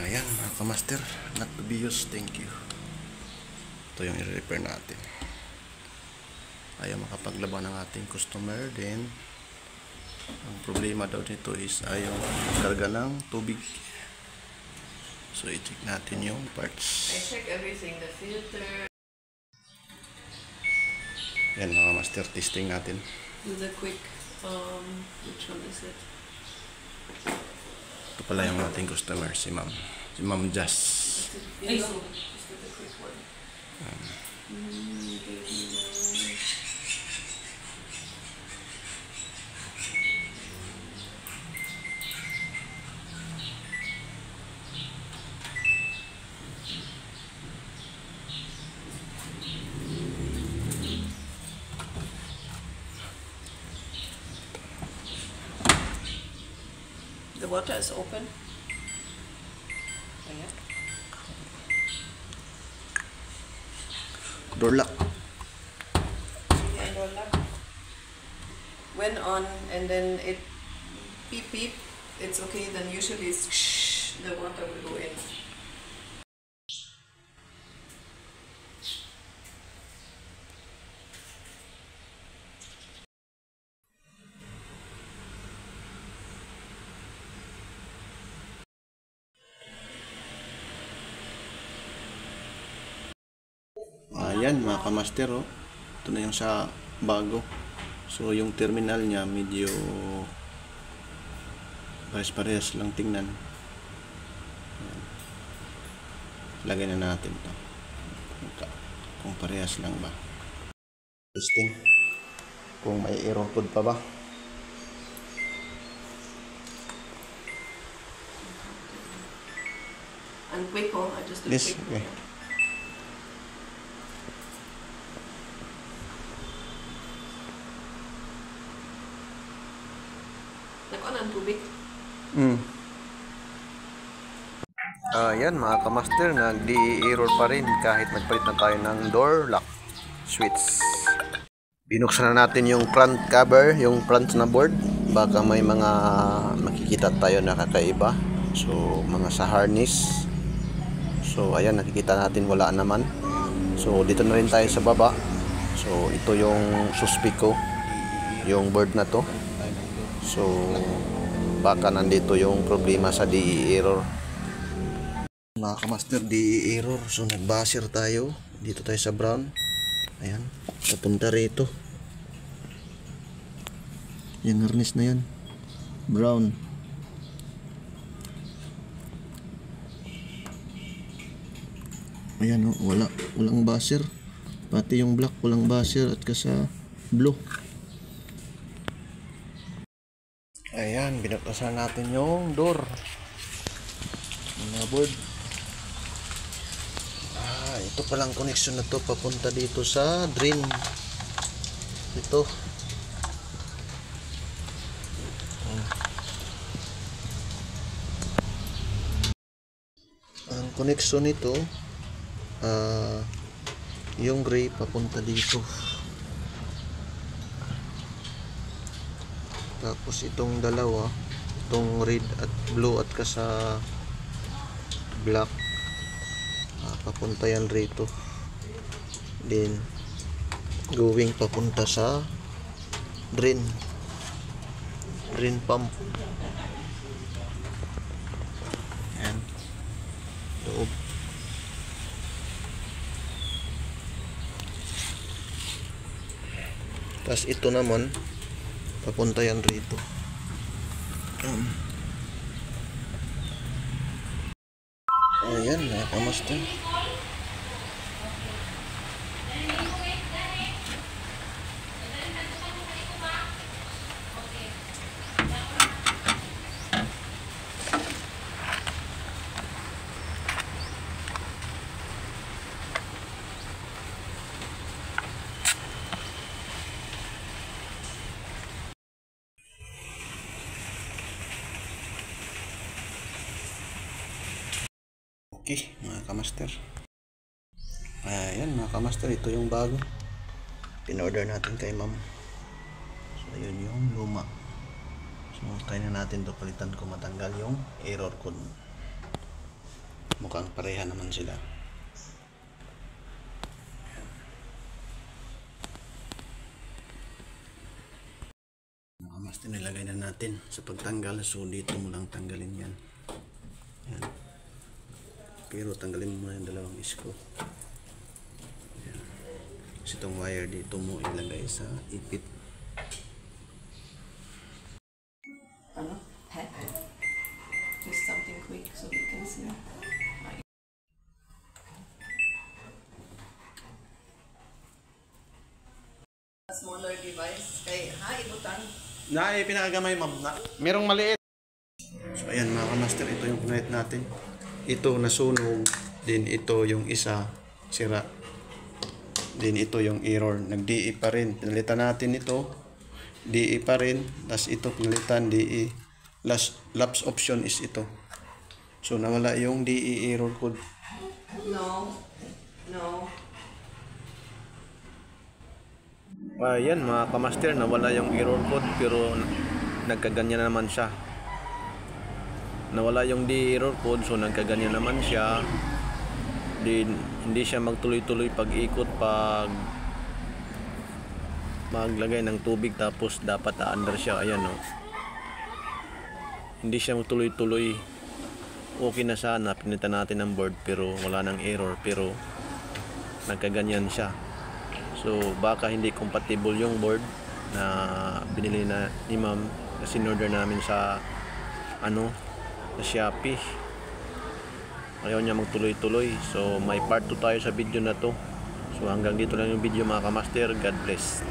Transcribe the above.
Ayan mga kamaster, not to be used, thank you. Ito yung i-repair natin. Ayaw makapaglaban ng ating customer. Then ang problema daw nito is ayaw karga ng tubig. So i-check natin yung parts. I check everything, the filter. Yan mga master, testing natin. Do the quick, which one is it? Ito pala yung ating customer, si Ma'am. Si Ma'am Jazz. Is it the quick one? The water is open. Oh, yeah. Door lock. Yeah, door lock. When on and then it beep beep, it's okay. Then usually it's the water will go in. Ayan mga kamaster, oh. Ito na yung sa bago. So yung terminal niya medyo pares-pares lang tingnan. Ayan. Lagay na natin to kung parehas lang ba. Testing kung may error code pa ba. And quick, oh, I just do Yes, quick. okay. Nag-on ang tubig. Ayan mga kamaster, nagdi-error pa rin kahit nagpalit na tayo ng door lock switch. Binuksan na natin yung front cover, yung front na board. Baka may mga makikita tayo na kakaiba. So mga sa harness. So ayan, nakikita natin wala naman. So dito na rin tayo sa baba. So ito yung suspect ko, yung board na to. So baka nandito yung problema sa DE error. Mga kamaster, DE error. So nag-buzzer tayo. Dito tayo sa brown. Ayan, papunta rito. Yung harness na yan, brown. Ayan, oh, walang buzzer. Pati yung black walang buzzer at kasa blue. Ayan, binuksan natin yung door. Mga board. Ito palang connection na to papunta dito sa drain. Ito. Ang connection nito, yung gray papunta dito. Tapos itong dalawa, itong red at blue at kasa black, papunta yan rito. Then going papunta sa drain pump. Ayan, loob. Tapos ito naman papunta yan rito. Ayan, nakamaster. Okay, mga kamaster. Ayan mga kamaster, ito yung bago. Pinorder natin kay ma'am. So ayun yung luma. So try na natin to, palitan ko matanggal yung error code. Mukhang pareha naman sila. Mga master, nilagay na natin sa pagtanggal. So dito mo lang tanggalin yan. Yan. Pero tanggalin mo muna yung dalawang screw. Yan. Kasi itong wire dito mo ilagay sa ipit. Ano? Just something quick so we can see. A smaller device. Kay, ibutan. Pinakagamay, ma'am. Merong maliit. So ayan mga kamaster, ito yung connect natin. Ito nasunog, din ito yung isa sira. Din ito yung error, nag-DE pa rin. Pinalitan natin ito, DE pa rin. Tapos ito pinalitan, DE. Lapse option is ito. So nawala yung DE error code. No. Ayan mga kamaster, nawala yung error code pero nagkaganyan na naman siya. Nawala yung DE error code, so nagkaganyan naman siya. Hindi siya magtuloy-tuloy pag ikot, pag maglagay ng tubig, tapos dapat under siya. Ayan o. Hindi siya magtuloy-tuloy. Okay na sana, pinitan natin ang board pero wala nang error, pero nagkaganyan siya. So baka hindi compatible yung board na binili na ni ma'am, kasi in-order namin sa sa Shopee. Ayaw niya magtuloy-tuloy. So may part 2 tayo sa video na to. So hanggang dito lang yung video mga kamaster. God bless.